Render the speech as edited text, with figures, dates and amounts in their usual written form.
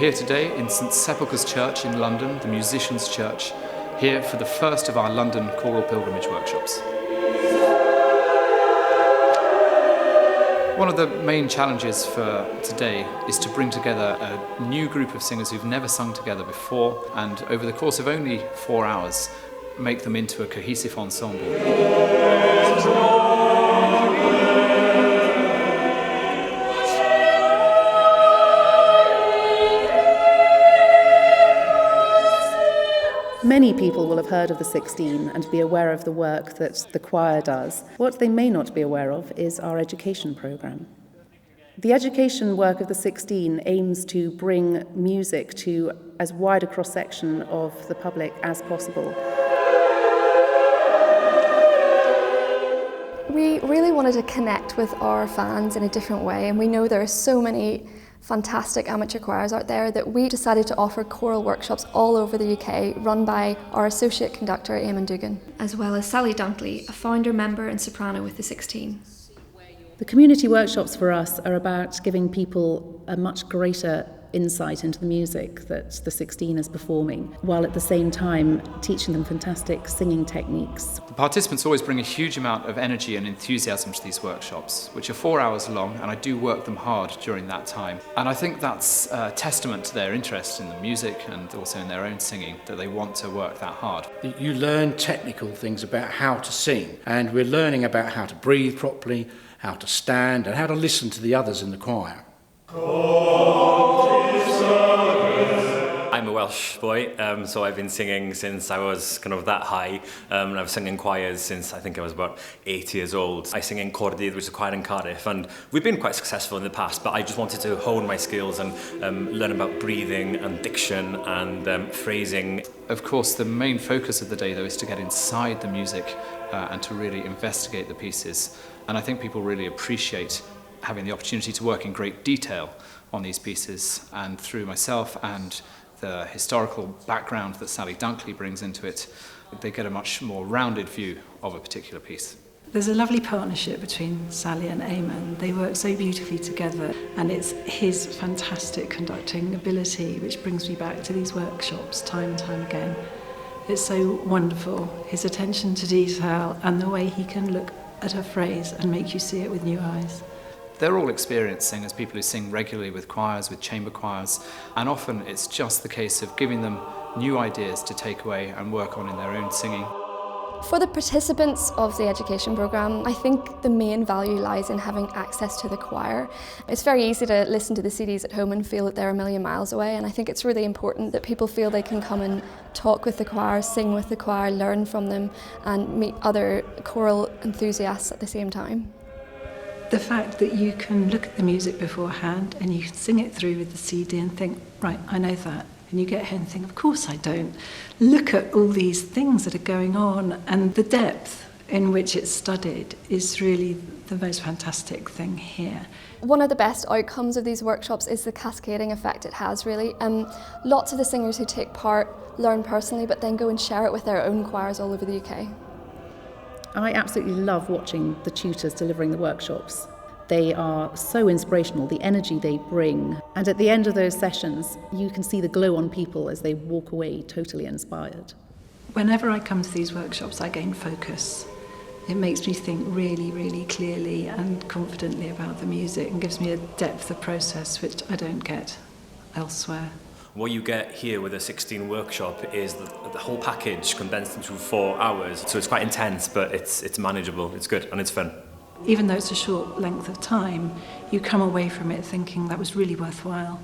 here today in St Sepulchre's Church in London, the Musicians' Church, here for the first of our London choral pilgrimage workshops. One of the main challenges for today is to bring together a new group of singers who've never sung together before, and over the course of only 4 hours, make them into a cohesive ensemble. Many people will have heard of the 16 and be aware of the work that the choir does. What they may not be aware of is our education programme. The education work of the 16 aims to bring music to as wide a cross-section of the public as possible. We really wanted to connect with our fans in a different way, and we know there are so many fantastic amateur choirs out there that we decided to offer choral workshops all over the UK, run by our associate conductor Eamon Dugan, as well as Sally Dunkley, a founder member and soprano with the 16. The community workshops for us are about giving people a much greater insight into the music that the 16 is performing, while at the same time teaching them fantastic singing techniques. The participants always bring a huge amount of energy and enthusiasm to these workshops, which are 4 hours long, and I do work them hard during that time. And I think that's a testament to their interest in the music and also in their own singing, that they want to work that hard. You learn technical things about how to sing, and we're learning about how to breathe properly, how to stand, and how to listen to the others in the choir. I'm a Welsh boy, so I've been singing since I was kind of that high, and I've sung in choirs since I think I was about 8 years old. I sing in Caerdydd, which is a choir in Cardiff, and we've been quite successful in the past, but I just wanted to hone my skills and learn about breathing and diction and phrasing. Of course, the main focus of the day, though, is to get inside the music and to really investigate the pieces. And I think people really appreciate having the opportunity to work in great detail on these pieces, and through myself and the historical background that Sally Dunkley brings into it, they get a much more rounded view of a particular piece. There's a lovely partnership between Sally and Eamon. They work so beautifully together, and it's his fantastic conducting ability which brings me back to these workshops time and time again. It's so wonderful, his attention to detail and the way he can look at a phrase and make you see it with new eyes. They're all experienced singers, people who sing regularly with choirs, with chamber choirs, and often it's just the case of giving them new ideas to take away and work on in their own singing. For the participants of the education programme, I think the main value lies in having access to the choir. It's very easy to listen to the CDs at home and feel that they're a million miles away, and I think it's really important that people feel they can come and talk with the choir, sing with the choir, learn from them, and meet other choral enthusiasts at the same time. The fact that you can look at the music beforehand and you can sing it through with the CD and think, right, I know that. And you get home and think, of course I don't. Look at all these things that are going on, and the depth in which it's studied is really the most fantastic thing here. One of the best outcomes of these workshops is the cascading effect it has, really. Lots of the singers who take part learn personally, but then go and share it with their own choirs all over the UK. I absolutely love watching the tutors delivering the workshops. They are so inspirational, the energy they bring. And at the end of those sessions, you can see the glow on people as they walk away totally inspired. Whenever I come to these workshops, I gain focus. It makes me think really, really clearly and confidently about the music and gives me a depth of process which I don't get elsewhere. What you get here with a 16 workshop is the whole package condensed into 4 hours. So it's quite intense, but it's manageable, it's good, and it's fun. Even though it's a short length of time, you come away from it thinking that was really worthwhile.